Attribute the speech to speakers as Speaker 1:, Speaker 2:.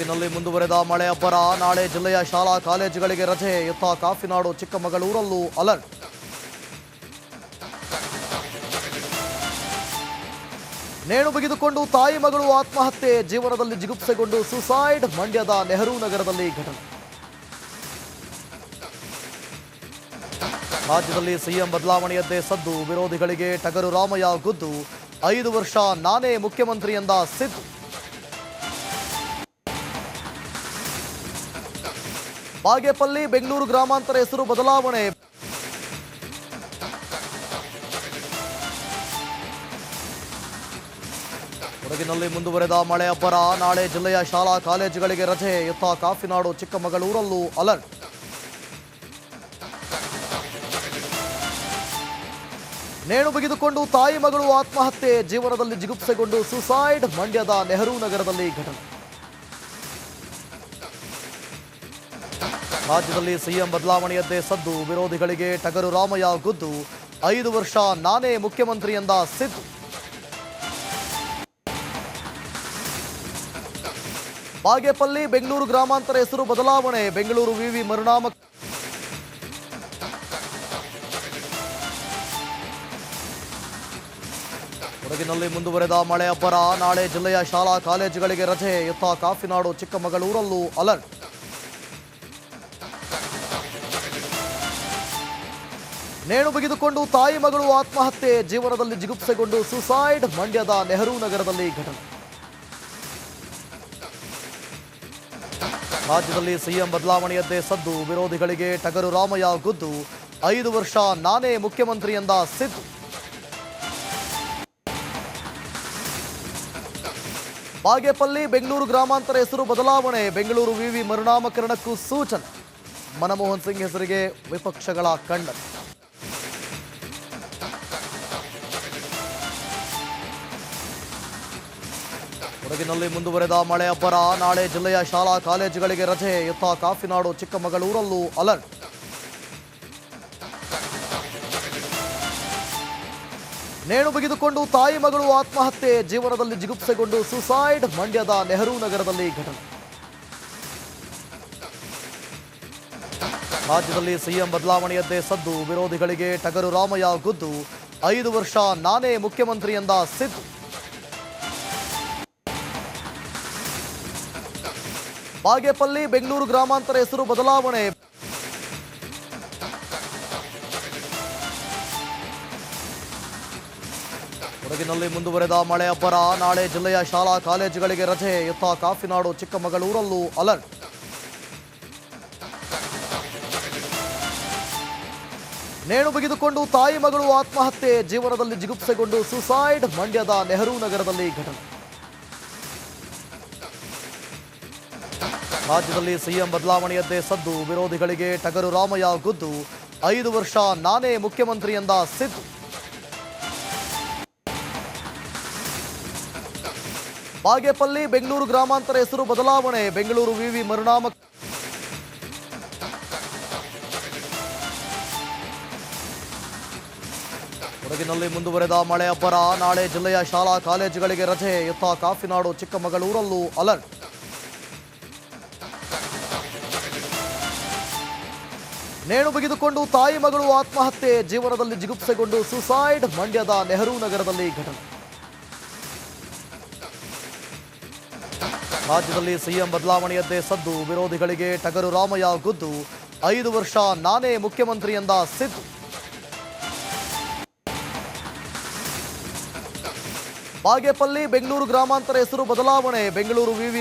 Speaker 1: ಕೊಡಗಿನಲ್ಲಿ ಮುಂದುವರೆದ ಮಳೆ ಅಬ್ಬರ. ನಾಳೆ ಜಿಲ್ಲೆಯ ಶಾಲಾ ಕಾಲೇಜುಗಳಿಗೆ ರಜೆ. ಯಥಾ ಕಾಫಿನಾಡು ಚಿಕ್ಕಮಗಳೂರಲ್ಲೂ ಅಲರ್ಟ್. ನೇಣು ಬಿಗಿದುಕೊಂಡು ತಾಯಿ ಮಗಳು ಆತ್ಮಹತ್ಯೆ. ಜೀವನದಲ್ಲಿ ಜಿಗುಪ್ಸೆಗೊಂಡು ಸುಸೈಡ್. ಮಂಡ್ಯದ ನೆಹರು ನಗರದಲ್ಲಿ ಘಟನೆ. ರಾಜ್ಯದಲ್ಲಿ ಸಿಎಂ ಬದಲಾವಣೆಯದ್ದೇ ಸದ್ದು. ವಿರೋಧಿಗಳಿಗೆ ಟಗರು ರಾಮಯ್ಯ ಗುದ್ದು. 5 ವರ್ಷ ನಾನೇ ಮುಖ್ಯಮಂತ್ರಿ ಎಂದ ಸಿದ್ದು. ಬಾಗೇಪಲ್ಲಿ ಬೆಂಗಳೂರು ಗ್ರಾಮಾಂತರ ಹೆಸರು ಬದಲಾವಣೆ. ಕೊಡಗಿನಲ್ಲಿ ಮುಂದುವರೆದ ಮಳೆ ಅಬ್ಬರ. ನಾಳೆ ಜಿಲ್ಲೆಯ ಶಾಲಾ ಕಾಲೇಜುಗಳಿಗೆ ರಜೆ. ಯಥಾ ಕಾಫಿನಾಡು ಚಿಕ್ಕಮಗಳೂರಲ್ಲೂ ಅಲರ್ಟ್. ನೇಣು ಬಿಗಿದುಕೊಂಡು ತಾಯಿ ಮಗಳು ಆತ್ಮಹತ್ಯೆ. ಜೀವನದಲ್ಲಿ ಜಿಗುಪ್ಸೆಗೊಂಡು ಸುಸೈಡ್. ಮಂಡ್ಯದ ನೆಹರು ನಗರದಲ್ಲಿ ಘಟನೆ. ರಾಜ್ಯದಲ್ಲಿ ಸಿಎಂ ಬದಲಾವಣೆಯದ್ದೇ ಸದ್ದು. ವಿರೋಧಿಗಳಿಗೆ ಟಗರು ರಾಮಯ್ಯ ಗುದ್ದು. 5 ವರ್ಷ ನಾನೇ ಮುಖ್ಯಮಂತ್ರಿ ಎಂದ ಸಿದ್ದು. ಬಾಗೇಪಲ್ಲಿ ಬೆಂಗಳೂರು ಗ್ರಾಮಾಂತರ ಹೆಸರು ಬದಲಾವಣೆ. ಬೆಂಗಳೂರು ವಿವಿ ಮರುನಾಮ. ಕೊಡಗಿನಲ್ಲಿ ಮುಂದುವರೆದ ಮಳೆ ಅಬ್ಬರ. ನಾಳೆ ಜಿಲ್ಲೆಯ ಶಾಲಾ ಕಾಲೇಜುಗಳಿಗೆ ರಜೆ. ಯಥಾ ಕಾಫಿನಾಡು ಚಿಕ್ಕಮಗಳೂರಲ್ಲೂ ಅಲರ್ಟ್. ನೇಣು ಬಿಗಿದುಕೊಂಡು ತಾಯಿ ಮಗಳು ಆತ್ಮಹತ್ಯೆ. ಜೀವನದಲ್ಲಿ ಜಿಗುಪ್ಸೆಗೊಂಡು ಸುಸೈಡ್. ಮಂಡ್ಯದ ನೆಹರು ನಗರದಲ್ಲಿ ಘಟನೆ. ರಾಜ್ಯದಲ್ಲಿ ಸಿಎಂ ಬದಲಾವಣೆಯದ್ದೇ ಸದ್ದು. ವಿರೋಧಿಗಳಿಗೆ ಟಗರು ರಾಮಯ್ಯ ಗುದ್ದು. 5 ವರ್ಷ ನಾನೇ ಮುಖ್ಯಮಂತ್ರಿ ಎಂದ ಸಿದ್ದು. ಬಾಗೇಪಲ್ಲಿ ಬೆಂಗಳೂರು ಗ್ರಾಮಾಂತರ ಹೆಸರು ಬದಲಾವಣೆ. ಬೆಂಗಳೂರು ವಿವಿ ಮರುನಾಮಕರಣಕ್ಕೂ ಸೂಚನೆ. ಮನಮೋಹನ್ ಸಿಂಗ್ ಹೆಸರಿಗೆ ವಿಪಕ್ಷಗಳ ಖಂಡನೆ. ಕೊಡಗಿನಲ್ಲಿ ಮುಂದುವರೆದ ಮಳೆ ಅಬ್ಬರ. ನಾಳೆ ಜಿಲ್ಲೆಯ ಶಾಲಾ ಕಾಲೇಜುಗಳಿಗೆ ರಜೆ. ಯಥಾ ಕಾಫಿನಾಡು ಚಿಕ್ಕಮಗಳೂರಲ್ಲೂ ಅಲರ್ಟ್. ನೇಣು ಬಿಗಿದುಕೊಂಡು ತಾಯಿ ಮಗಳು ಆತ್ಮಹತ್ಯೆ. ಜೀವನದಲ್ಲಿ ಜಿಗುಪ್ಸೆಗೊಂಡು ಸುಸೈಡ್. ಮಂಡ್ಯದ ನೆಹರು ನಗರದಲ್ಲಿ ಘಟನೆ. ರಾಜ್ಯದಲ್ಲಿ ಸಿಎಂ ಬದಲಾವಣೆಯದ್ದೇ ಸದ್ದು. ವಿರೋಧಿಗಳಿಗೆ ಟಗರು ರಾಮಯ್ಯ ಗುದ್ದು. 5 ವರ್ಷ ನಾನೇ ಮುಖ್ಯಮಂತ್ರಿ ಎಂದ ಸಿದ್ದು. ಬಾಗೇಪಲ್ಲಿ ಬೆಂಗಳೂರು ಗ್ರಾಮಾಂತರ ಹೆಸರು ಬದಲಾವಣೆ. ಕೊಡಗಿನಲ್ಲಿ ಮುಂದುವರೆದ ಮಳೆ ಅಬ್ಬರ. ನಾಳೆ ಜಿಲ್ಲೆಯ ಶಾಲಾ ಕಾಲೇಜುಗಳಿಗೆ ರಜೆ. ಯಥಾ ಕಾಫಿನಾಡು ಚಿಕ್ಕಮಗಳೂರಲ್ಲೂ ಅಲರ್ಟ್. ನೇಣು ಬಿಗಿದುಕೊಂಡು ತಾಯಿ ಮಗಳು ಆತ್ಮಹತ್ಯೆ. ಜೀವನದಲ್ಲಿ ಜಿಗುಪ್ಸೆಗೊಂಡು ಸುಸೈಡ್. ಮಂಡ್ಯದ ನೆಹರು ನಗರದಲ್ಲಿ ಘಟನೆ. ರಾಜ್ಯದಲ್ಲಿ ಸಿಎಂ ಬದಲಾವಣೆಯದ್ದೇ ಸದ್ದು. ವಿರೋಧಿಗಳಿಗೆ ಟಗರು ರಾಮಯ್ಯ ಗುದ್ದು. 5 ವರ್ಷ ನಾನೇ ಮುಖ್ಯಮಂತ್ರಿ ಎಂದ ಸಿದ್ದು. ಬಾಗೇಪಲ್ಲಿ ಬೆಂಗಳೂರು ಗ್ರಾಮಾಂತರ ಹೆಸರು ಬದಲಾವಣೆ. ಬೆಂಗಳೂರು ವಿವಿ ಮರುನಾಮ. ಕೊಡಗಿನಲ್ಲಿ ಮುಂದುವರೆದ ಮಳೆ ಅಬ್ಬರ. ನಾಳೆ ಜಿಲ್ಲೆಯ ಶಾಲಾ ಕಾಲೇಜುಗಳಿಗೆ ರಜೆ. ಯಥಾ ಕಾಫಿನಾಡು ಚಿಕ್ಕಮಗಳೂರಲ್ಲೂ ಅಲರ್ಟ್. ನೇಣು ಬಿಗಿದುಕೊಂಡು ತಾಯಿ ಮಗಳು ಆತ್ಮಹತ್ಯೆ. ಜೀವನದಲ್ಲಿ ಜಿಗುಪ್ಸೆಗೊಂಡು ಸುಸೈಡ್. ಮಂಡ್ಯದ ನೆಹರು ನಗರದಲ್ಲಿ ಘಟನೆ. ರಾಜ್ಯದಲ್ಲಿ ಸಿಎಂ ಬದಲಾವಣೆಯದ್ದೇ ಸದ್ದು. ವಿರೋಧಿಗಳಿಗೆ ಟಗರು ರಾಮಯ್ಯ ಗುದ್ದು. 5 ವರ್ಷ ನಾನೇ ಮುಖ್ಯಮಂತ್ರಿ ಎಂದ ಸಿದ್ದು. ಬಾಗೇಪಲ್ಲಿ ಬೆಂಗಳೂರು ಗ್ರಾಮಾಂತರ ಹೆಸರು ಬದಲಾವಣೆ. ಬೆಂಗಳೂರು ವಿವಿ